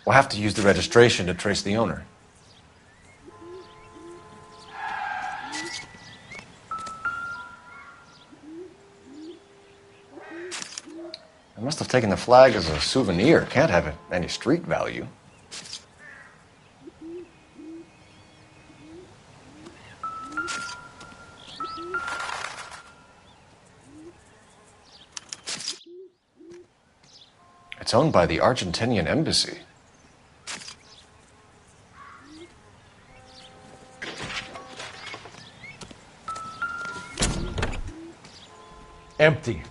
We'll have to use the registration to trace the owner. I must have taken the flag as a souvenir. Can't have any street value. It's owned by the Argentinian embassy. Empty.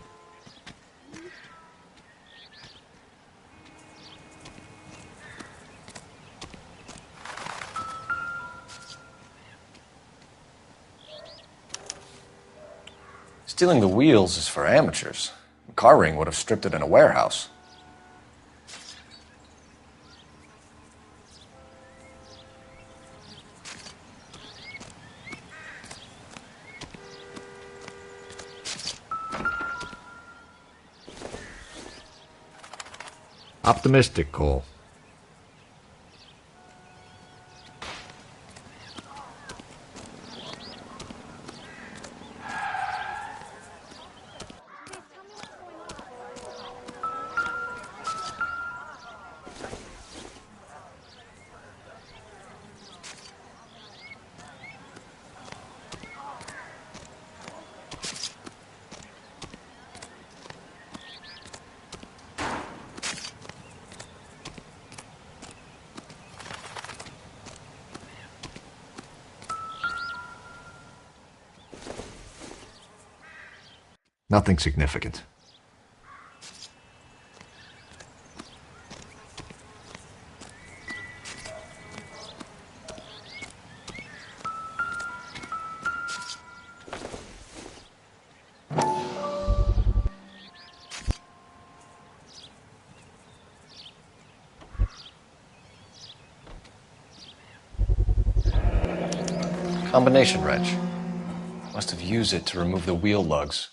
Stealing the wheels is for amateurs. Car ring would have stripped it in a warehouse. Optimistic, Cole. Nothing significant. Combination wrench. Must have used it to remove the wheel lugs.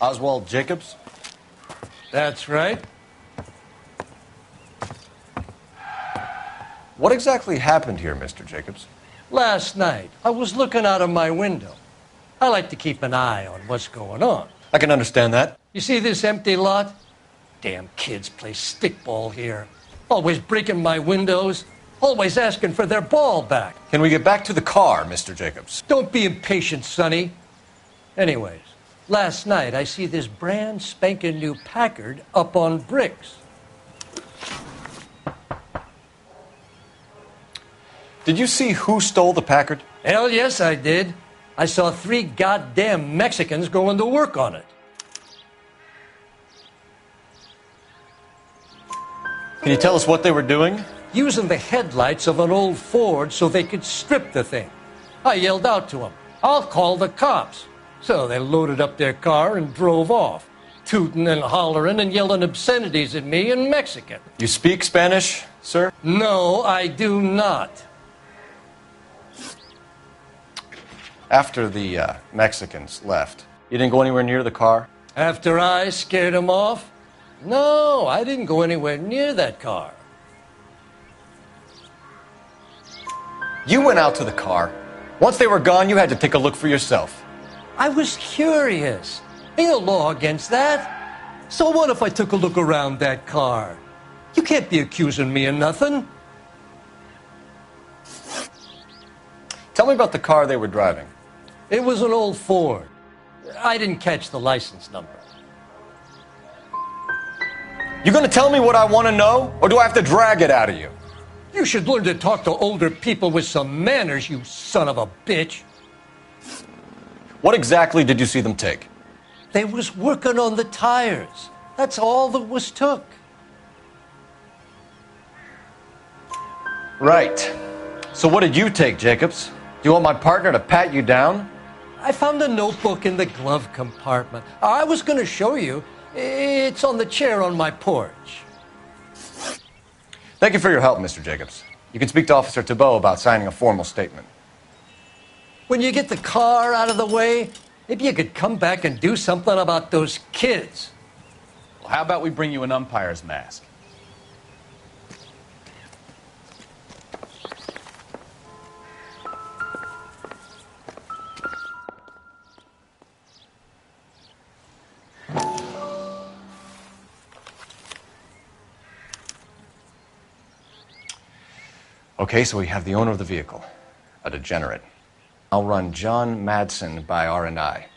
Oswald Jacobs? That's right. What exactly happened here, Mr. Jacobs? Last night, I was looking out of my window. I like to keep an eye on what's going on. I can understand that. You see this empty lot? Damn kids play stickball here. Always breaking my windows. Always asking for their ball back. Can we get back to the car, Mr. Jacobs? Don't be impatient, Sonny. Anyways, last night I see this brand spanking new Packard up on bricks. Did you see who stole the Packard? Hell yes, I did. I saw 3 goddamn Mexicans going to work on it. Can you tell us what they were doing? Using the headlights of an old Ford so they could strip the thing. I yelled out to them, "I'll call the cops." So they loaded up their car and drove off, tooting and hollering and yelling obscenities at me in Mexican. You speak Spanish, sir? No, I do not. After the Mexicans left, you didn't go anywhere near the car? After I scared them off? No, I didn't go anywhere near that car. You went out to the car. Once they were gone, you had to take a look for yourself. I was curious. Ain't a law against that. So what if I took a look around that car? You can't be accusing me of nothing. Tell me about the car they were driving. It was an old Ford. I didn't catch the license number. You gonna tell me what I want to know, or do I have to drag it out of you? You should learn to talk to older people with some manners, you son of a bitch. What exactly did you see them take? They was working on the tires. That's all that was took. Right. So what did you take, Jacobs? Do you want my partner to pat you down? I found a notebook in the glove compartment. I was going to show you. It's on the chair on my porch. Thank you for your help, Mr. Jacobs. You can speak to Officer Thibault about signing a formal statement. When you get the car out of the way, maybe you could come back and do something about those kids. Well, how about we bring you an umpire's mask? Okay, so we have the owner of the vehicle, a degenerate. I'll run John Madsen by R&I.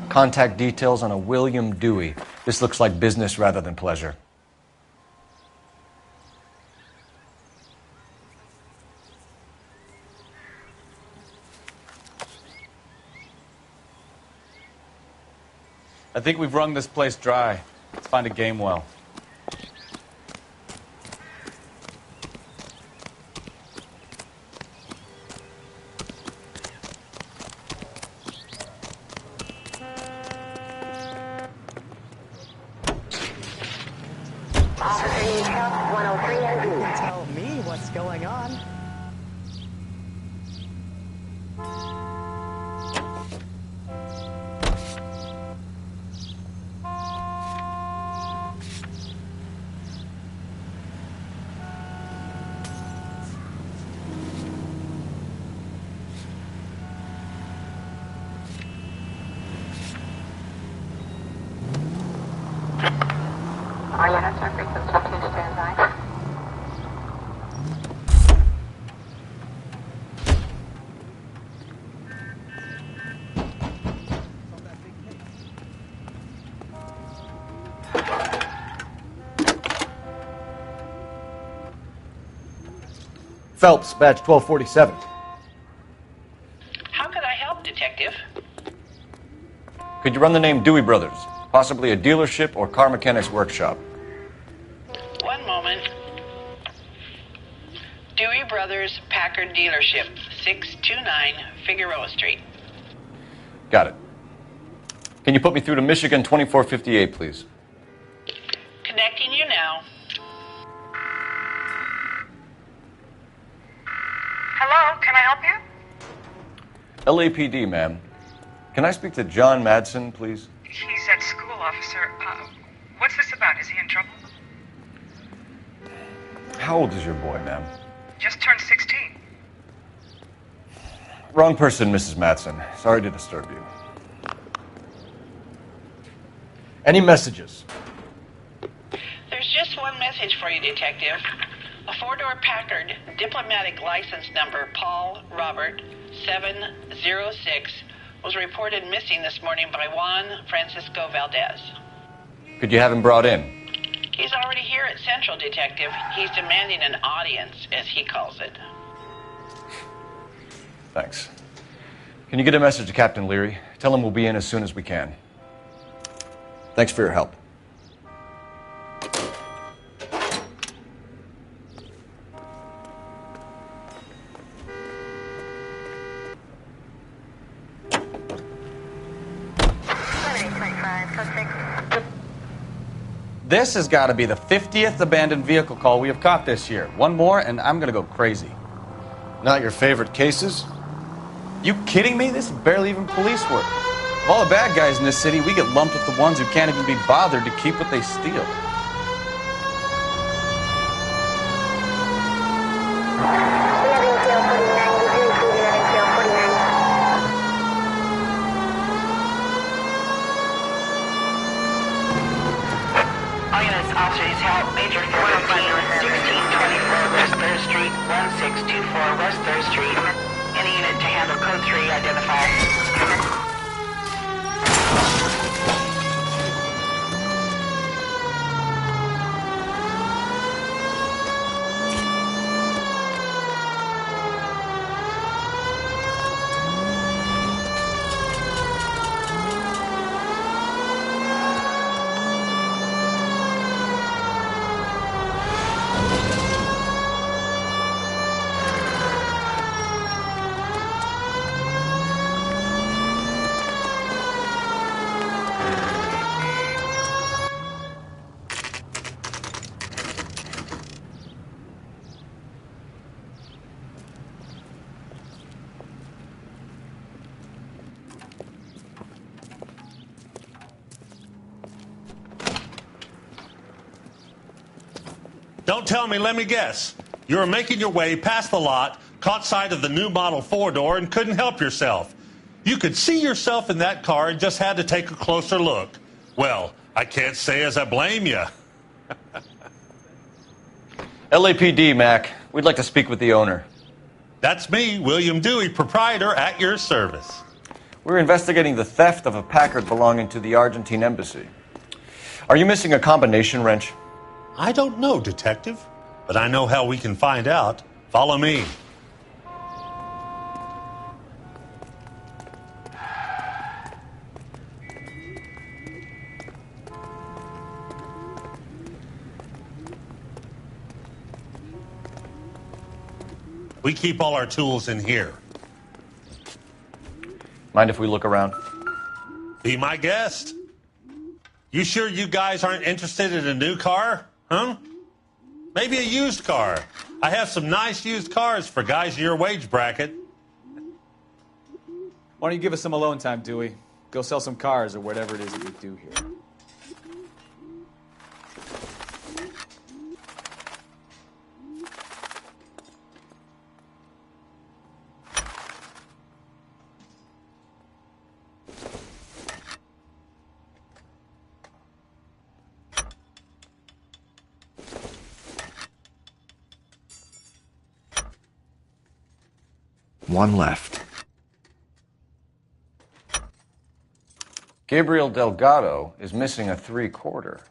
Contact details on a William Dewey. This looks like business rather than pleasure. I think we've wrung this place dry. Let's find a game well. Tell me what's going on. Phelps, badge 1247. How could I help, Detective? Could you run the name Dewey Brothers? Possibly a dealership or car mechanics workshop. One moment. Dewey Brothers Packard Dealership, 629 Figueroa Street. Got it. Can you put me through to Michigan 2458, please? Connecting you now. Hello, can I help you? LAPD, ma'am. Can I speak to John Madsen, please? He's at school, officer. What's this about? Is he in trouble? How old is your boy, ma'am? Just turned 16. Wrong person, Mrs. Madsen. Sorry to disturb you. Any messages? There's just one message for you, Detective. A four-door Packard, diplomatic license number Paul Robert 706, was reported missing this morning by Juan Francisco Valdez. Could you have him brought in? He's already here at Central, Detective. He's demanding an audience, as he calls it. Thanks. Can you get a message to Captain Leary? Tell him we'll be in as soon as we can. Thanks for your help. This has got to be the 50th abandoned vehicle call we have caught this year. One more, and I'm going to go crazy. Not your favorite cases? You kidding me? This is barely even police work. Of all the bad guys in this city, we get lumped with the ones who can't even be bothered to keep what they steal. All units, officers, help. Major 1624 West 3rd Street, 1624 West 3rd Street. Any unit to handle code 3, identify. Don't tell me, let me guess. You were making your way past the lot, caught sight of the new model four-door, and couldn't help yourself. You could see yourself in that car and just had to take a closer look. Well, I can't say as I blame you. LAPD, Mac. We'd like to speak with the owner. That's me, William Dewey, proprietor, at your service. We're investigating the theft of a Packard belonging to the Argentine embassy. Are you missing a combination wrench? I don't know, Detective, but I know how we can find out. Follow me. We keep all our tools in here. Mind if we look around? Be my guest. You sure you guys aren't interested in a new car? Huh? Maybe a used car. I have some nice used cars for guys in your wage bracket. Why don't you give us some alone time, Dewey? Go sell some cars or whatever it is that you do here. One left. Gabriel Delgado is missing a 3/4.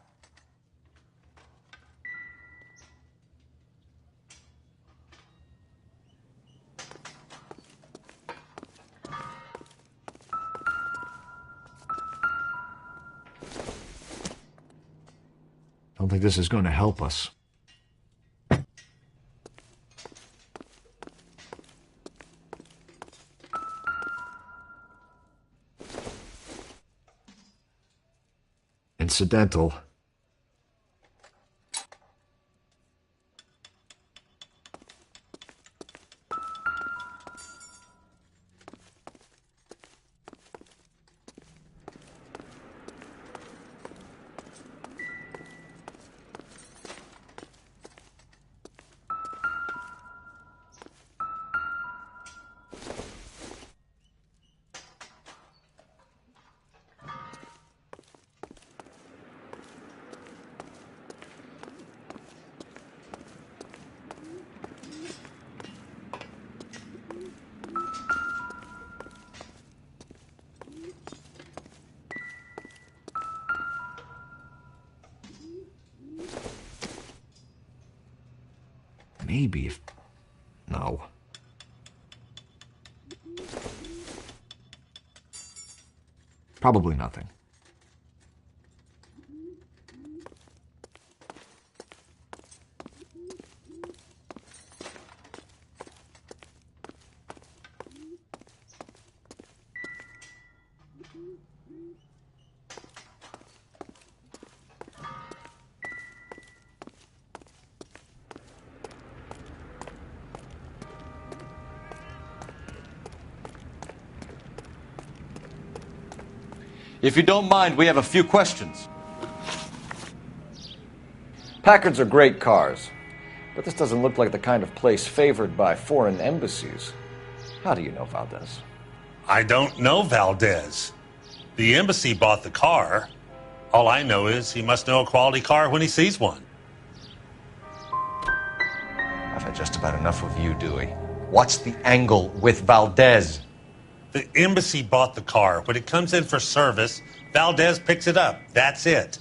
Don't think this is going to help us. Incidental. Maybe if... No. Probably nothing. If you don't mind, we have a few questions. Packards are great cars, but this doesn't look like the kind of place favored by foreign embassies. How do you know Valdez? I don't know Valdez. The embassy bought the car. All I know is he must know a quality car when he sees one. I've had just about enough of you, Dewey. What's the angle with Valdez? The embassy bought the car. When it comes in for service, Valdez picks it up. That's it.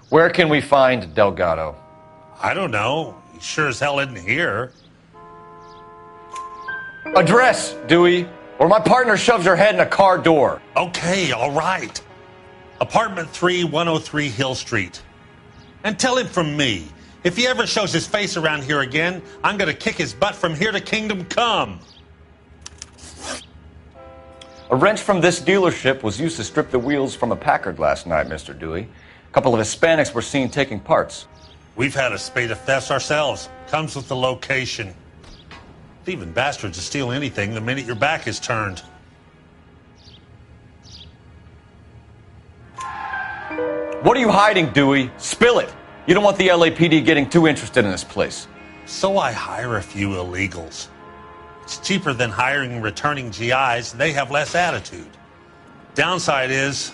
Where can we find Delgado? I don't know. He sure as hell isn't here. Address, Dewey, or my partner shoves her head in a car door. Okay, all right. Apartment 3, 103 Hill Street. And tell him from me, if he ever shows his face around here again, I'm going to kick his butt from here to Kingdom Come. A wrench from this dealership was used to strip the wheels from a Packard last night, Mr. Dewey. A couple of Hispanics were seen taking parts. We've had a spate of thefts ourselves. Comes with the location. Thieving bastards will steal anything the minute your back is turned. What are you hiding, Dewey? Spill it. You don't want the LAPD getting too interested in this place. So I hire a few illegals. It's cheaper than hiring returning GIs, and they have less attitude. Downside is,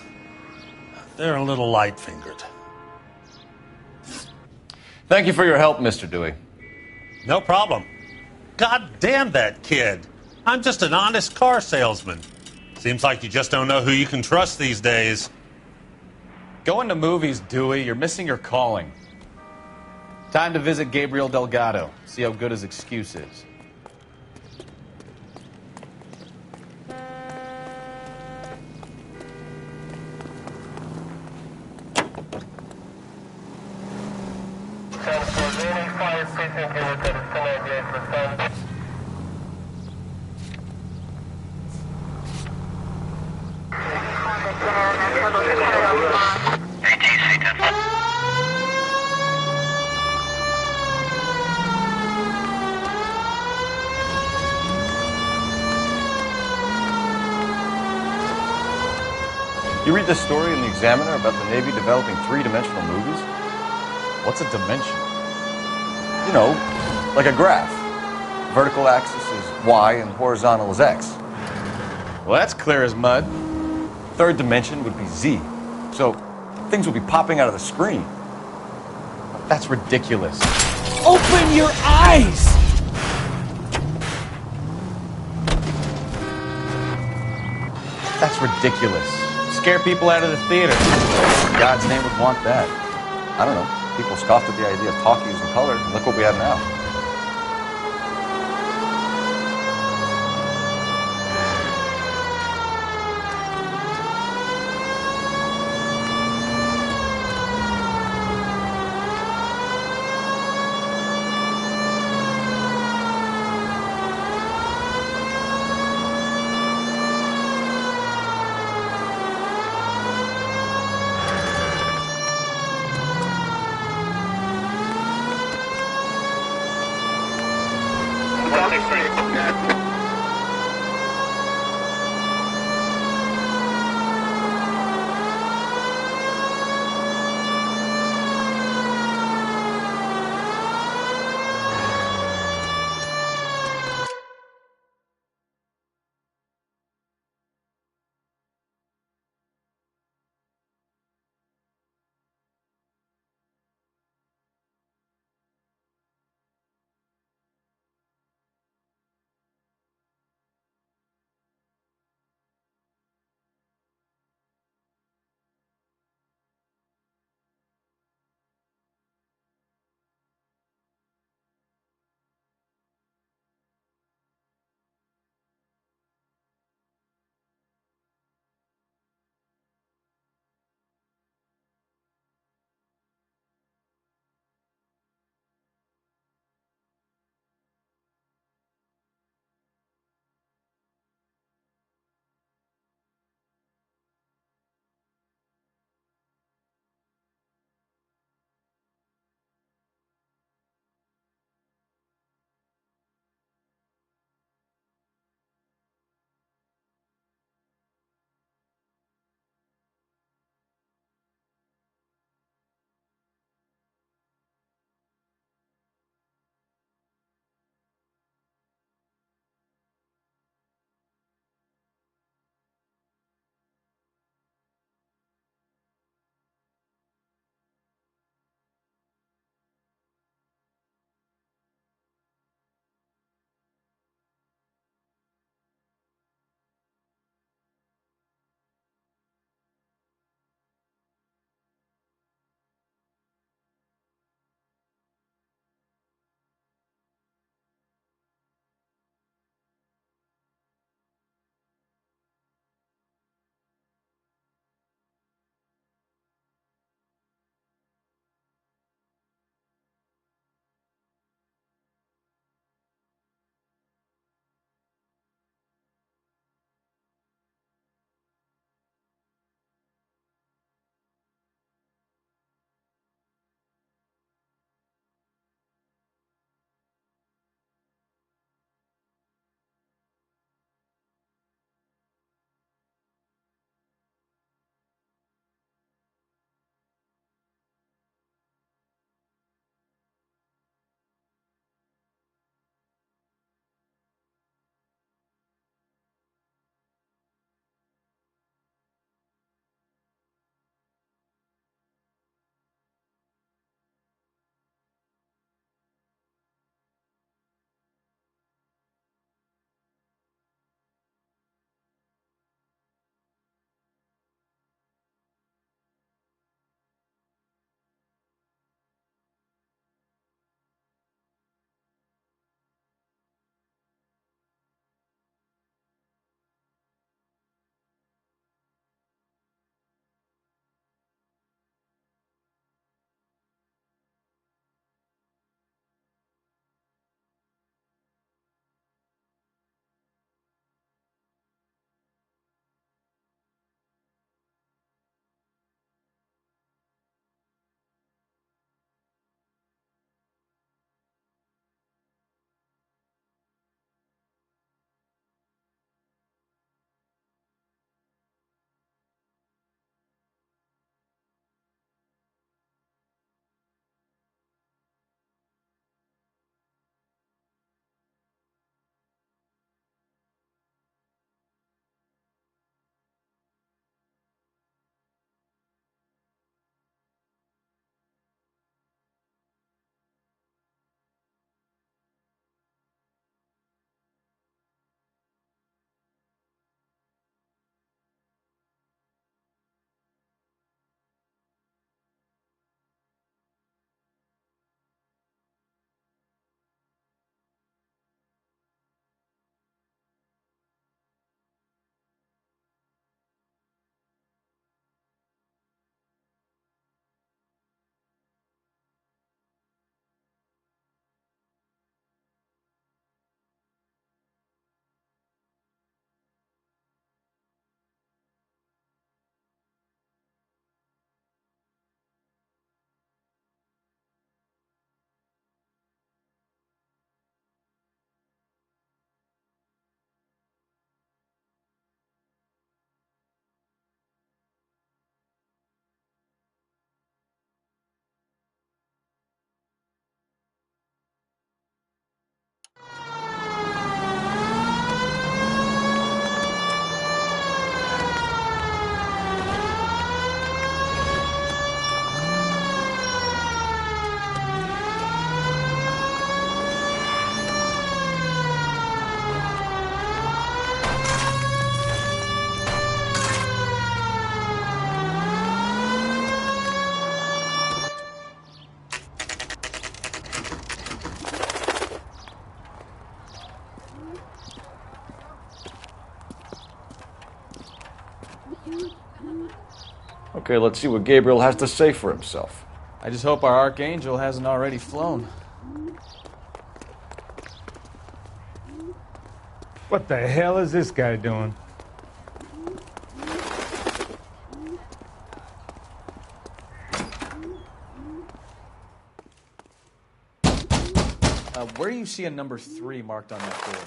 they're a little light-fingered. Thank you for your help, Mr. Dewey. No problem. God damn that kid. I'm just an honest car salesman. Seems like you just don't know who you can trust these days. Going to movies, Dewey. You're missing your calling. Time to visit Gabriel Delgado. See how good his excuse is. You read this story in the Examiner about the Navy developing three-dimensional movies? What's a dimension? You know, like a graph. Vertical axis is Y and horizontal is X. Well, that's clear as mud. Third dimension would be Z. So things would be popping out of the screen. That's ridiculous. Open your eyes! That's ridiculous. Scare people out of the theater. In God's name would want that. I don't know. People scoffed at the idea of talkies and color, and look what we have now. Okay, let's see what Gabriel has to say for himself. I just hope our archangel hasn't already flown. What the hell is this guy doing? Where do you see a number 3 marked on that door?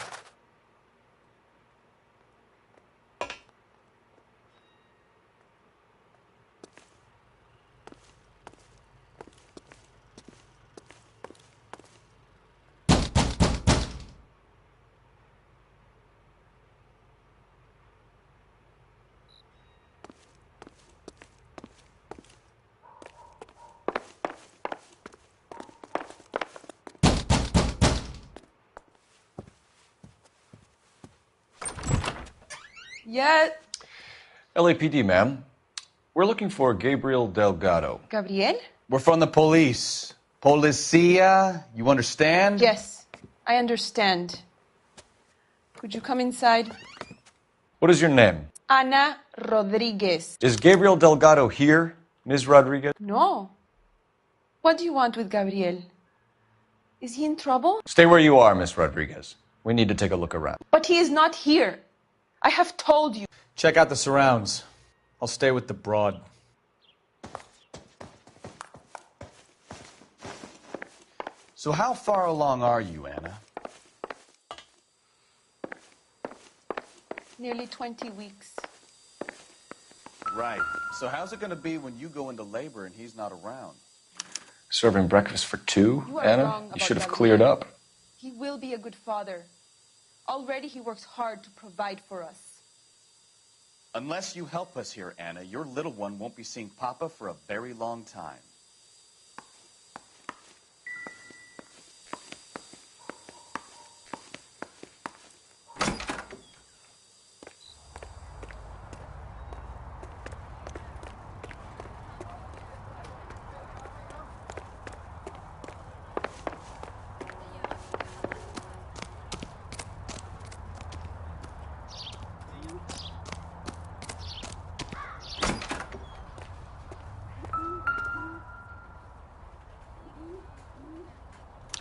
Yeah, LAPD, ma'am. We're looking for Gabriel Delgado. Gabriel? We're from the police. Policia, you understand? Yes, I understand. Could you come inside? What is your name? Ana Rodriguez. Is Gabriel Delgado here, Ms. Rodriguez? No. What do you want with Gabriel? Is he in trouble? Stay where you are, Ms. Rodriguez. We need to take a look around. But he is not here. I have told you. Check out the surrounds. I'll stay with the broad. So how far along are you, Anna? Nearly 20 weeks. Right. So how's it going to be when you go into labor and he's not around? Serving breakfast for 2, You are Anna? wrong You about should have Gabriel. cleared up. He will be a good father. Already he works hard to provide for us. Unless you help us here, Anna, your little one won't be seeing Papa for a very long time.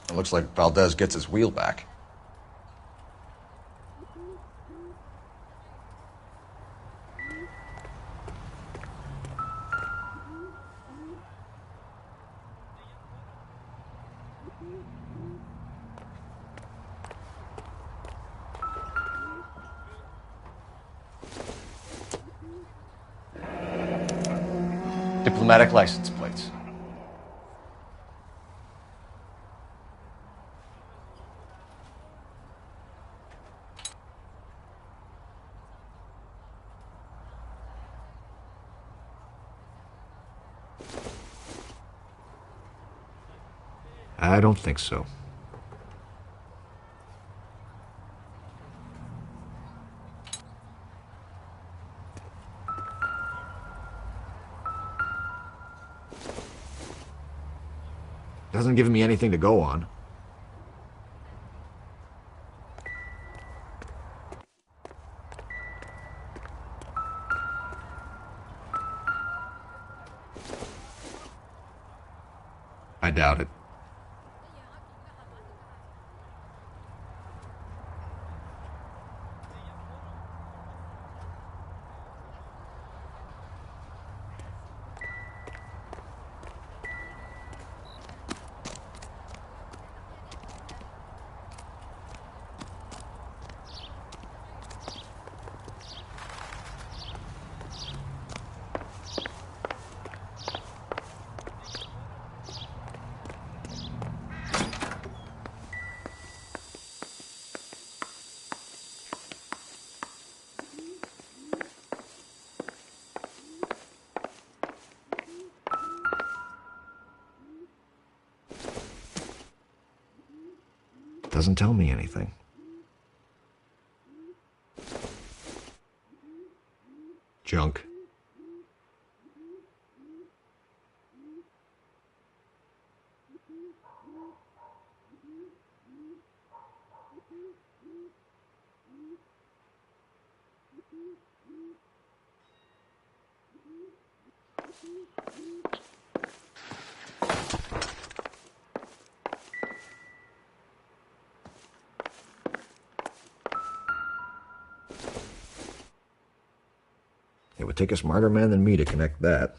It looks like Valdez gets his wheel back. Diplomatic license plates. I don't think so. Doesn't give me anything to go on. I doubt it. Doesn't tell me anything. Junk. It would take a smarter man than me to connect that.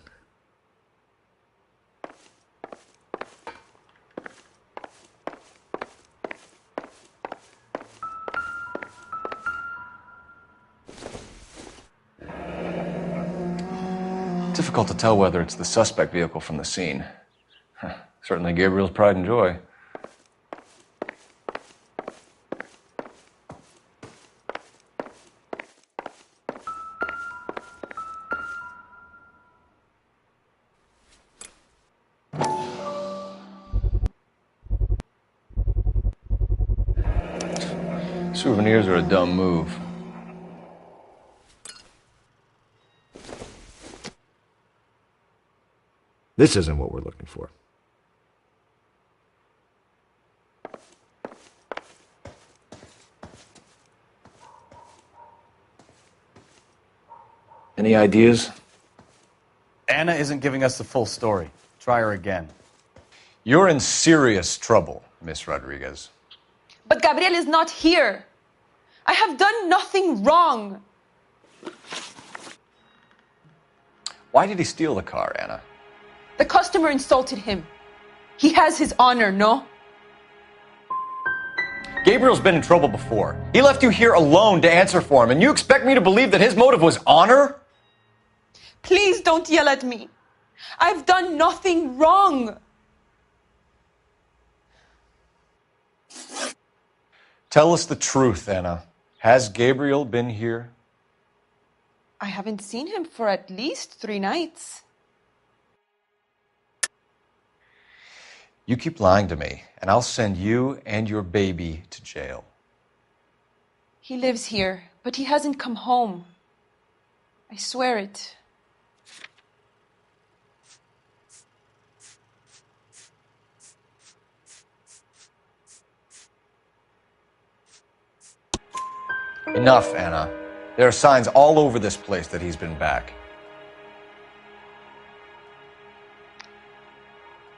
Difficult to tell whether it's the suspect vehicle from the scene. Certainly Gabriel's pride and joy. Souvenirs are a dumb move. This isn't what we're looking for. Any ideas? Anna isn't giving us the full story. Try her again. You're in serious trouble, Miss Rodriguez. But Gabriel is not here. I have done nothing wrong. Why did he steal the car, Anna? The customer insulted him. He has his honor, no? Gabriel's been in trouble before. He left you here alone to answer for him, and you expect me to believe that his motive was honor? Please don't yell at me. I've done nothing wrong. Tell us the truth, Anna. Has Gabriel been here? I haven't seen him for at least 3 nights. You keep lying to me, and I'll send you and your baby to jail. He lives here, but he hasn't come home. I swear it. Enough, Anna. There are signs all over this place that he's been back.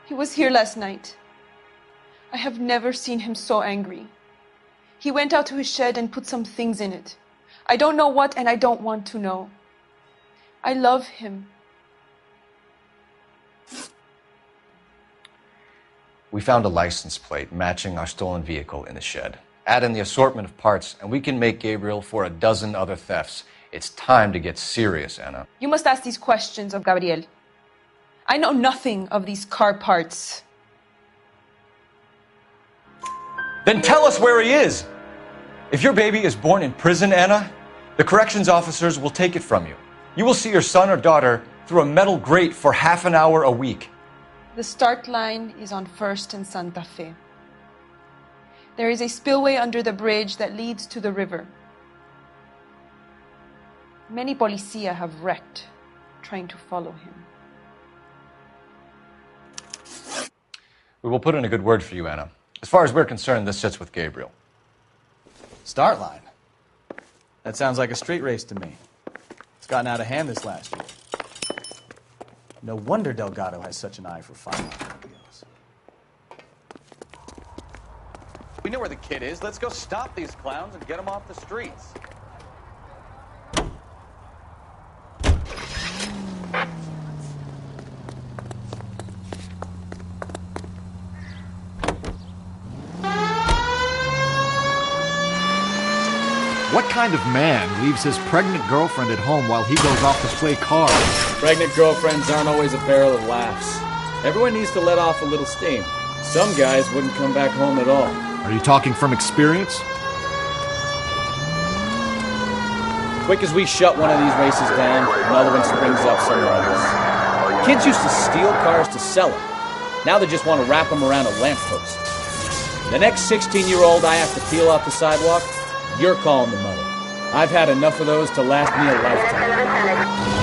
He was here last night. I have never seen him so angry. He went out to his shed and put some things in it. I don't know what, and I don't want to know. I love him. We found a license plate matching our stolen vehicle in the shed. Add in the assortment of parts, and we can make Gabriel for a dozen other thefts. It's time to get serious, Anna. You must ask these questions of Gabriel. I know nothing of these car parts. Then tell us where he is! If your baby is born in prison, Anna, the corrections officers will take it from you. You will see your son or daughter through a metal grate for half an hour a week. The start line is on 1st and Santa Fe. There is a spillway under the bridge that leads to the river. Many policia have wrecked trying to follow him. We will put in a good word for you, Anna. As far as we're concerned, this sits with Gabriel. Start line. That sounds like a street race to me. It's gotten out of hand this last year. No wonder Delgado has such an eye for firearm deals. We know where the kid is. Let's go stop these clowns and get them off the streets. What kind of man leaves his pregnant girlfriend at home while he goes off to play cards? Pregnant girlfriends aren't always a barrel of laughs. Everyone needs to let off a little steam. Some guys wouldn't come back home at all. Are you talking from experience? Quick as we shut one of these races down, another one springs up somewhere else. Kids used to steal cars to sell them. Now they just want to wrap them around a lamppost. The next 16-year-old I have to peel off the sidewalk, you're calling the mother. I've had enough of those to last me a lifetime.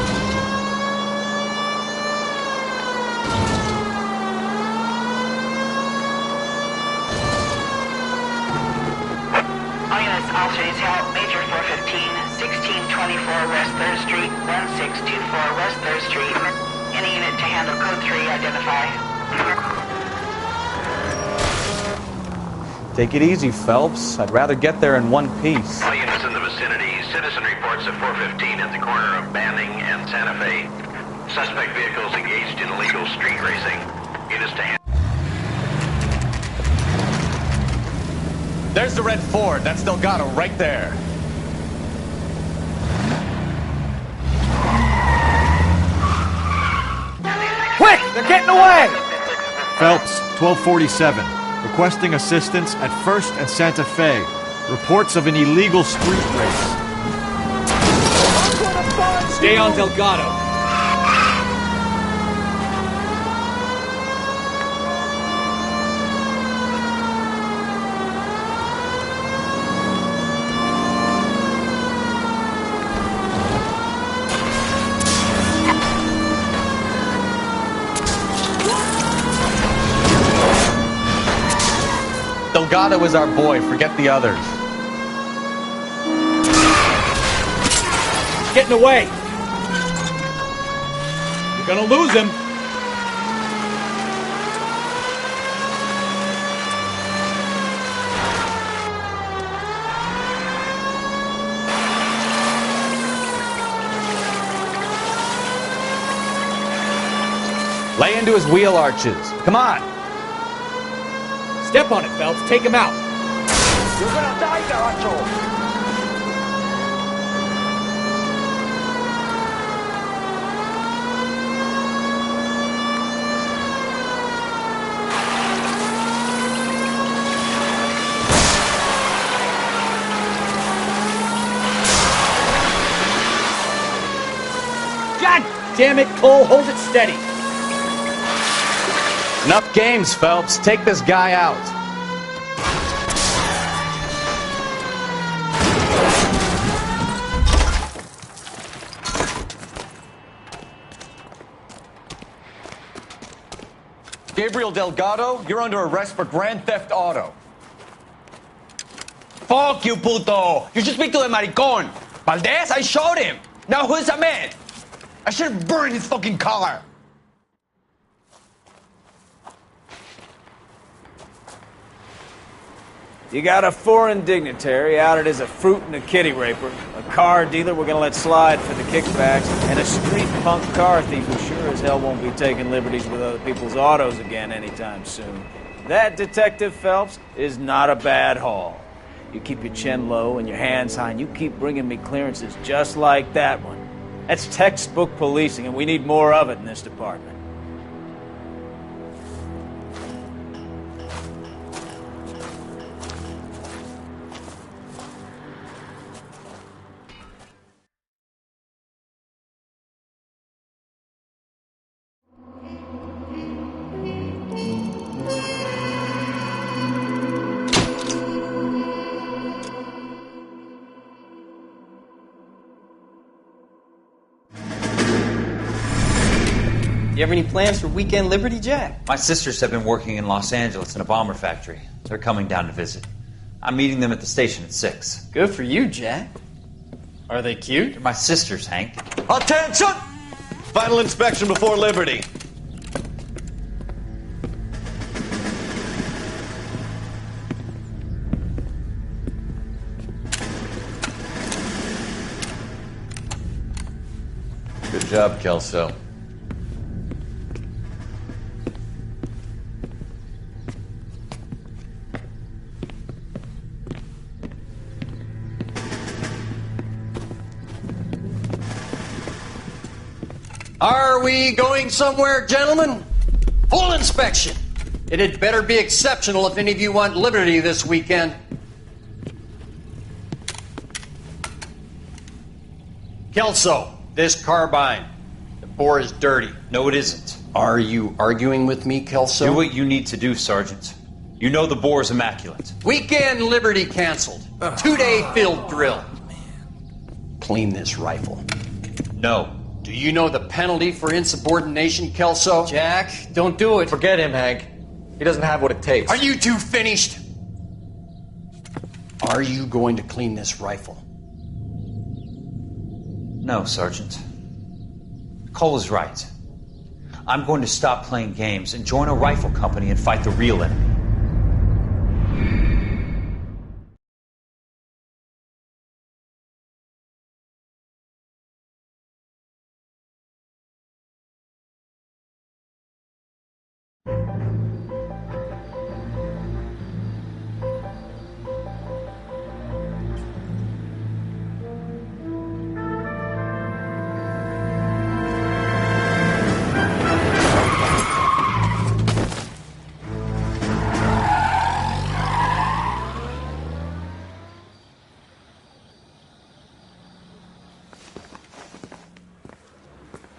Officer detail, Major 415, 1624 West 3rd Street, 1624 West 3rd Street. Any unit to handle code 3, identify. Take it easy, Phelps. I'd rather get there in one piece. All units in the vicinity, citizens citizen reports at 415 at the corner of Banning and Santa Fe. Suspect vehicles engaged in illegal street racing. Units to hand. There's the red Ford. That's Delgado right there. Quick! They're getting away! Phelps, 1247. Requesting assistance at 1st and Santa Fe. Reports of an illegal street race. Stay on Delgado. Delgado is our boy. Forget the others. Getting away. You're gonna lose him. Lay into his wheel arches. Come on. Step on it, Phelps. Take him out. You're gonna die, Garacho! God damn it, Cole. Hold it steady. Enough games, Phelps. Take this guy out. Gabriel Delgado, you're under arrest for grand theft auto. Fuck you, puto! You should speak to the maricon. Valdez, I shot him. Now who's the man? I should have burned his fucking car. You got a foreign dignitary outed as a fruit and a kitty raper, a car dealer we're gonna let slide for the kickbacks, and a street punk car thief who sure as hell won't be taking liberties with other people's autos again anytime soon. That, Detective Phelps, is not a bad haul. You keep your chin low and your hands high, and you keep bringing me clearances just like that one. That's textbook policing, and we need more of it in this department. You have any plans for Weekend Liberty, Jack? My sisters have been working in Los Angeles in a bomber factory. They're coming down to visit. I'm meeting them at the station at 6. Good for you, Jack. Are they cute? They're my sisters, Hank. Attention! Final inspection before Liberty. Good job, Kelso. Are we going somewhere, gentlemen? Full inspection. It had better be exceptional if any of you want liberty this weekend. Kelso, this carbine. The bore is dirty. No, it isn't. Are you arguing with me, Kelso? Do what you need to do, Sergeant. You know the bore is immaculate. Weekend liberty canceled. 2-day field drill. Clean this rifle. No. Do you know the penalty for insubordination, Kelso? Jack, don't do it. Forget him, Hank. He doesn't have what it takes. Are you two finished? Are you going to clean this rifle? No, Sergeant. Cole is right. I'm going to stop playing games and join a rifle company and fight the real enemy.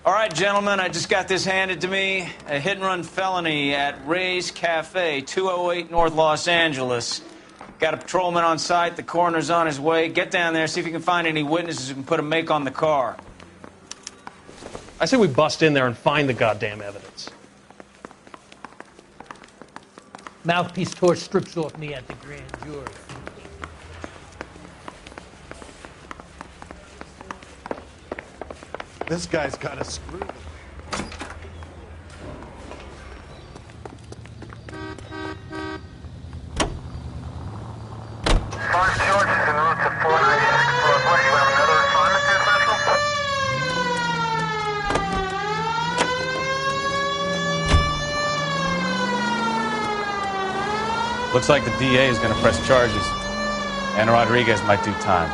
All right, gentlemen, I just got this handed to me. A hit-and-run felony at Ray's Cafe, 208 North Los Angeles. Got a patrolman on site. The coroner's on his way. Get down there, see if you can find any witnesses who can put a make on the car. I say we bust in there and find the goddamn evidence. Mouthpiece tore strips off me at the grand jury. This guy's got a screw. Looks like the DA is going to press charges. Anna Rodriguez might do time.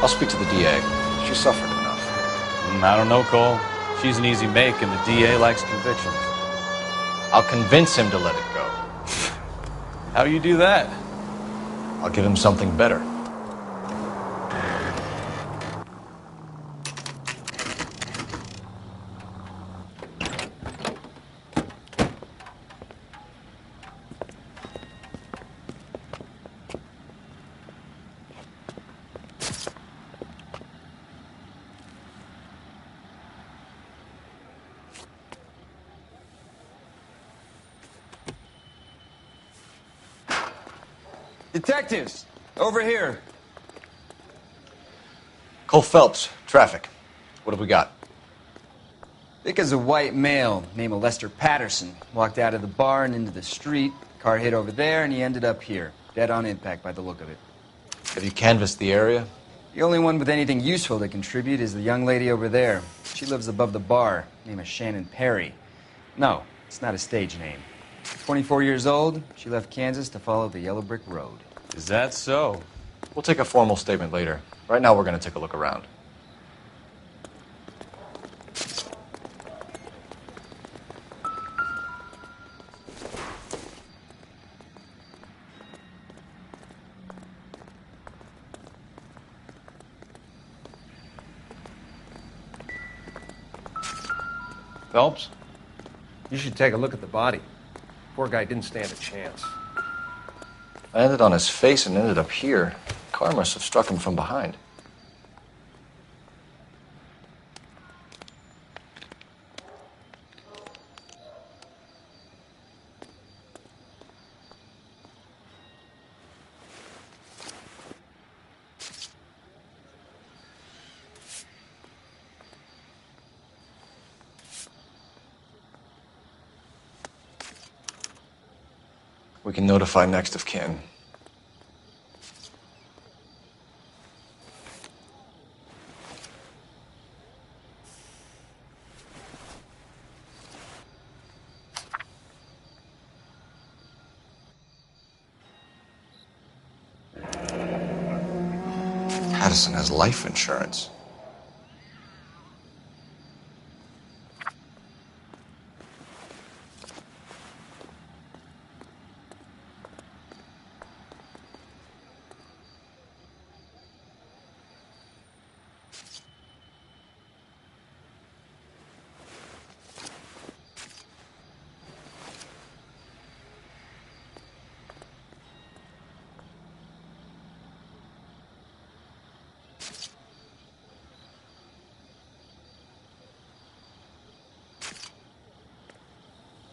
I'll speak to the DA. She suffered enough. I don't know, Cole. She's an easy make, and the DA likes convictions. I'll convince him to let it go. How do you do that? I'll give him something better. Detectives, over here. Cole Phelps, traffic. What have we got? Vic is a white male named Lester Patterson. Walked out of the bar and into the street. Car hit over there, and he ended up here. Dead on impact by the look of it. Have you canvassed the area? The only one with anything useful to contribute is the young lady over there. She lives above the bar. Name is Shannon Perry. No, it's not a stage name. 24 years old, she left Kansas to follow the Yellow Brick Road. Is that so? We'll take a formal statement later. Right now, we're going to take a look around. Phelps, you should take a look at the body. Poor guy didn't stand a chance. I landed on his face and ended up here. The car must have struck him from behind. We can notify next of kin. Patterson has life insurance.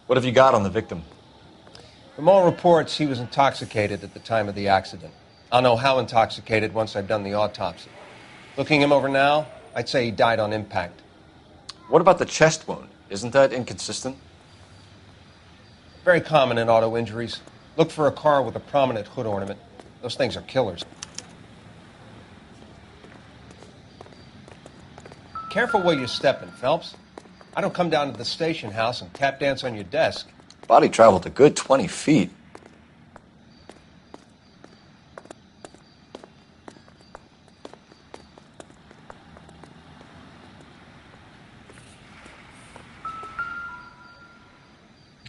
What have you got on the victim? From all reports, he was intoxicated at the time of the accident. I'll know how intoxicated once I've done the autopsy. Looking him over now, I'd say he died on impact. What about the chest wound? Isn't that inconsistent? Very common in auto injuries. Look for a car with a prominent hood ornament. Those things are killers. Careful where you're stepping, Phelps. I don't come down to the station house and tap dance on your desk. Body traveled a good 20 feet.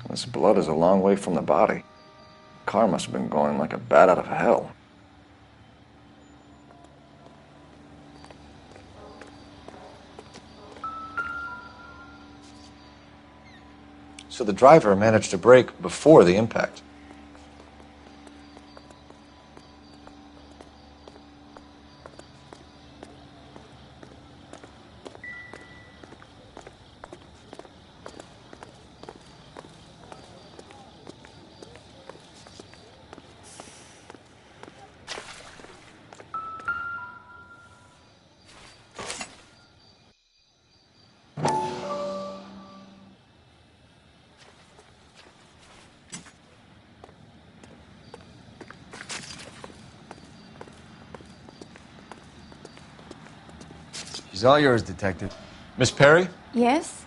This blood is a long way from the body. The car must have been going like a bat out of hell. So the driver managed to brake before the impact. She's all yours, Detective. Miss Perry? Yes?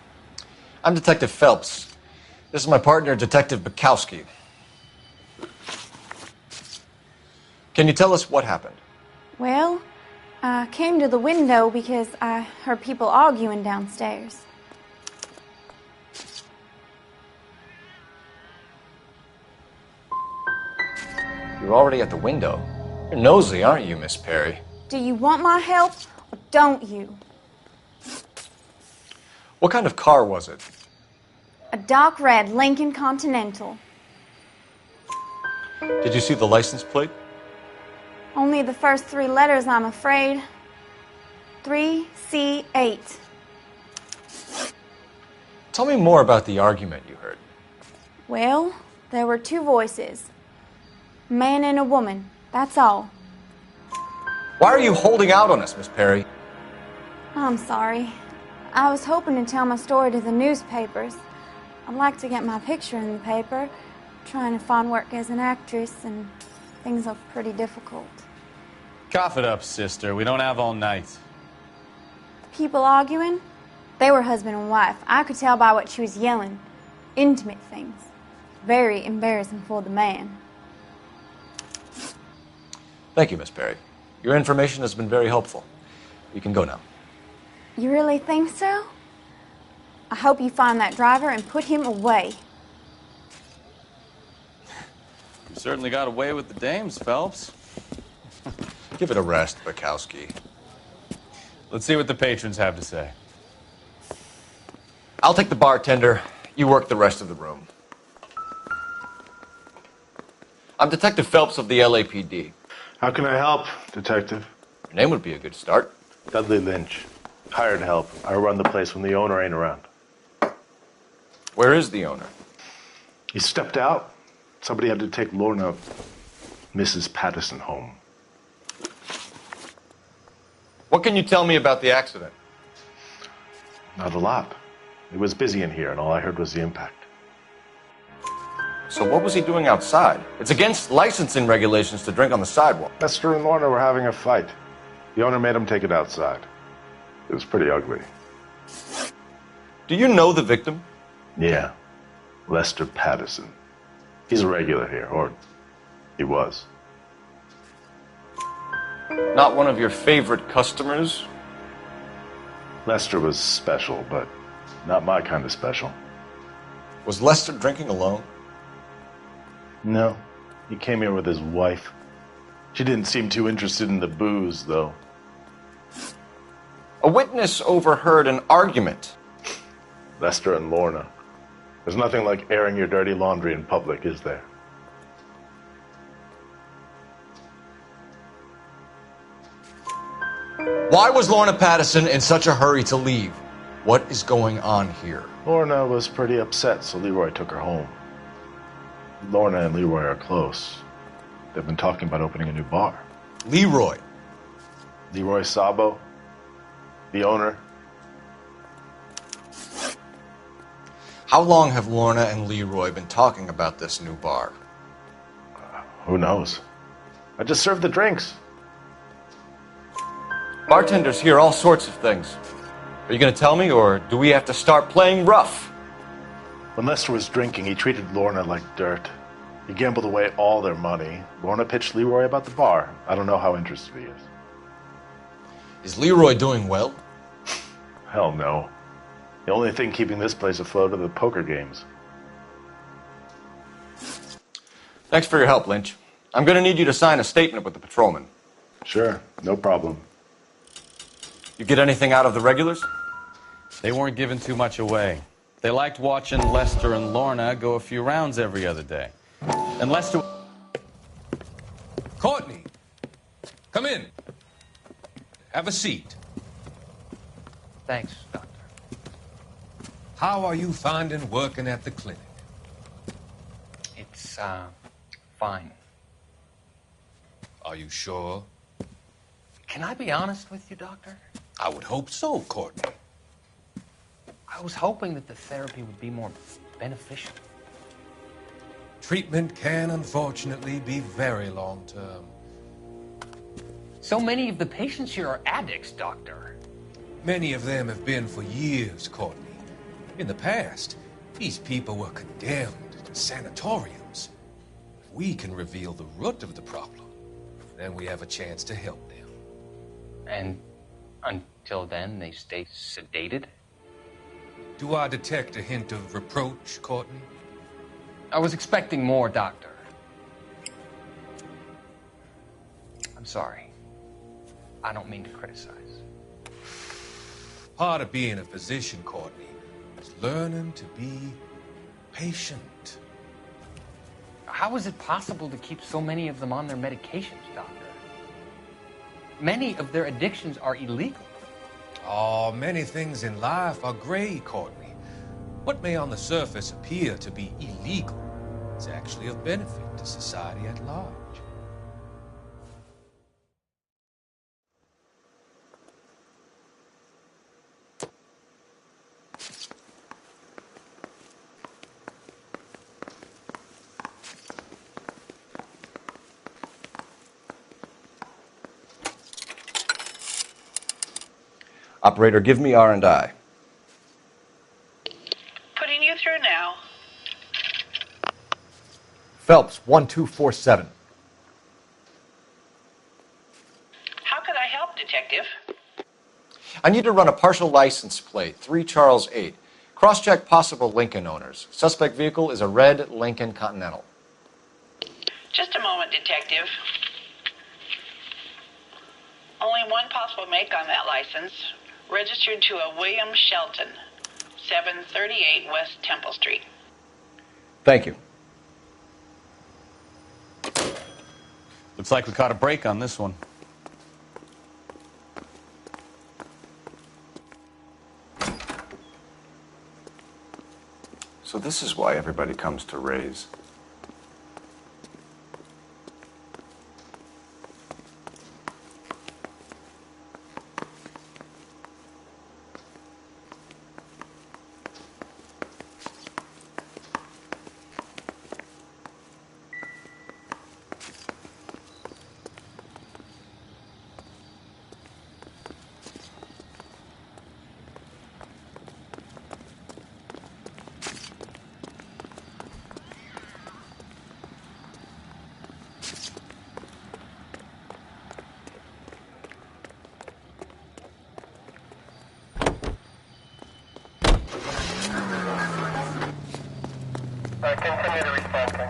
I'm Detective Phelps. This is my partner, Detective Bukowski. Can you tell us what happened? Well, I came to the window because I heard people arguing downstairs. You're already at the window. You're nosy, aren't you, Miss Perry? Do you want my help, or don't you? What kind of car was it? A dark red Lincoln Continental. Did you see the license plate? Only the first 3 letters, I'm afraid. 3C8. Tell me more about the argument you heard. Well, there were 2 voices. A man and a woman, that's all. Why are you holding out on us, Miss Perry? I'm sorry. I was hoping to tell my story to the newspapers. I'd like to get my picture in the paper. Trying to find work as an actress, and things are pretty difficult. Cough it up, sister. We don't have all night. People arguing? They were husband and wife. I could tell by what she was yelling. Intimate things. Very embarrassing for the man. Thank you, Miss Perry. Your information has been very helpful. You can go now. You really think so? I hope you find that driver and put him away. You certainly got away with the dames, Phelps. Give it a rest, Bukowski. Let's see what the patrons have to say. I'll take the bartender. You work the rest of the room. I'm Detective Phelps of the LAPD. How can I help, Detective? Your name would be a good start. Dudley Lynch. Hired help. I run the place when the owner ain't around. Where is the owner? He stepped out. Somebody had to take Lorna, Mrs. Patterson, home. What can you tell me about the accident? Not a lot. It was busy in here, and all I heard was the impact. So what was he doing outside? It's against licensing regulations to drink on the sidewalk. Lester and Lorna were having a fight. The owner made him take it outside. It was pretty ugly. Do you know the victim? Yeah. Lester Patterson. He's a regular here, or he was. Not one of your favorite customers? Lester was special, but not my kind of special. Was Lester drinking alone? No. He came here with his wife. She didn't seem too interested in the booze, though. A witness overheard an argument. Lester and Lorna. There's nothing like airing your dirty laundry in public, is there? Why was Lorna Patterson in such a hurry to leave? What is going on here? Lorna was pretty upset, so Leroy took her home. Lorna and Leroy are close. They've been talking about opening a new bar. Leroy? Leroy Sabo, the owner. How long have Lorna and Leroy been talking about this new bar? Who knows? I just served the drinks. Bartenders hear all sorts of things. Are you going to tell me, or do we have to start playing rough? When Lester was drinking, he treated Lorna like dirt. He gambled away all their money. Lorna pitched Leroy about the bar. I don't know how interested he is. Is Leroy doing well? Hell no. The only thing keeping this place afloat are the poker games. Thanks for your help, Lynch. I'm going to need you to sign a statement with the patrolman. Sure, no problem. You get anything out of the regulars? They weren't giving too much away. They liked watching Lester and Lorna go a few rounds every other day. And Lester... Courtney, come in. Have a seat. Thanks, Doctor. How are you finding working at the clinic? It's, fine. Are you sure? Can I be honest with you, Doctor? I would hope so, Courtney. I was hoping that the therapy would be more beneficial. Treatment can, unfortunately, be very long-term. So many of the patients here are addicts, Doctor. Many of them have been for years, Courtney. In the past, these people were condemned to sanatoriums. If we can reveal the root of the problem, then we have a chance to help them. And until then, they stay sedated? Do I detect a hint of reproach, Courtney? I was expecting more, Doctor. I'm sorry. I don't mean to criticize. Part of being a physician, Courtney, is learning to be patient. How is it possible to keep so many of them on their medications, Doctor? Many of their addictions are illegal. Oh, many things in life are gray, Courtney. What may on the surface appear to be illegal is actually of benefit to society at large. Operator, give me R&I. Putting you through now. Phelps, 1247. How could I help, Detective? I need to run a partial license plate, 3 Charles 8. Cross-check possible Lincoln owners. Suspect vehicle is a red Lincoln Continental. Just a moment, Detective. Only one possible make on that license. Registered to a William Shelton, 738 West Temple Street. Thank you. Looks like we caught a break on this one. So this is why everybody comes to Ray's. Continue to respond, sir.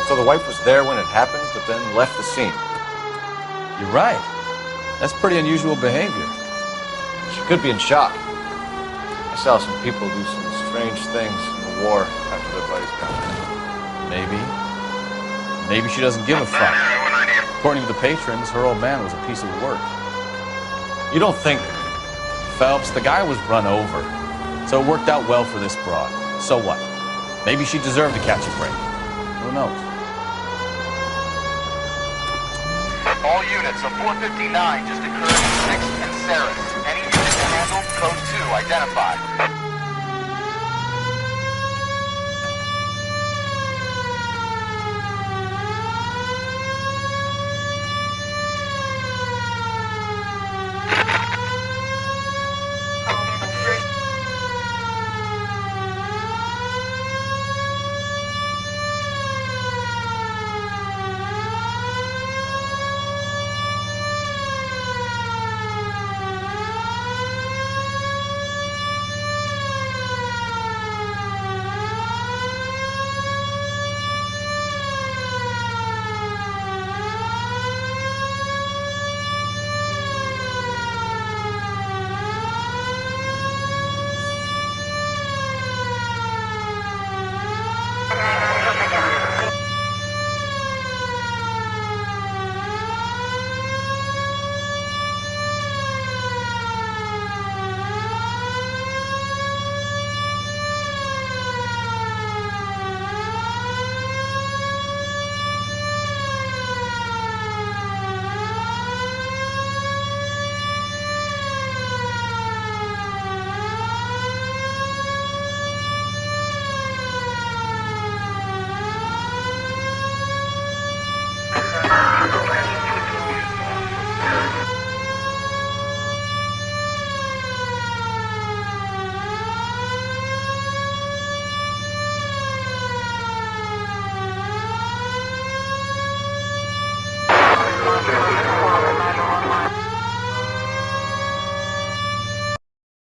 So the wife was there when it happened, but then left the scene. You're right. That's pretty unusual behavior. She could be in shock. I saw some people do some strange things in the war after their buddies got there. Maybe she doesn't give a fuck. According to the patrons, her old man was a piece of work. You don't think... Phelps, the guy was run over. So it worked out well for this broad. So what? Maybe she deserved to catch a break. Who knows? All units, a 459 just occurred in 6th and Sarah. Any unit to handle, code 2, identified.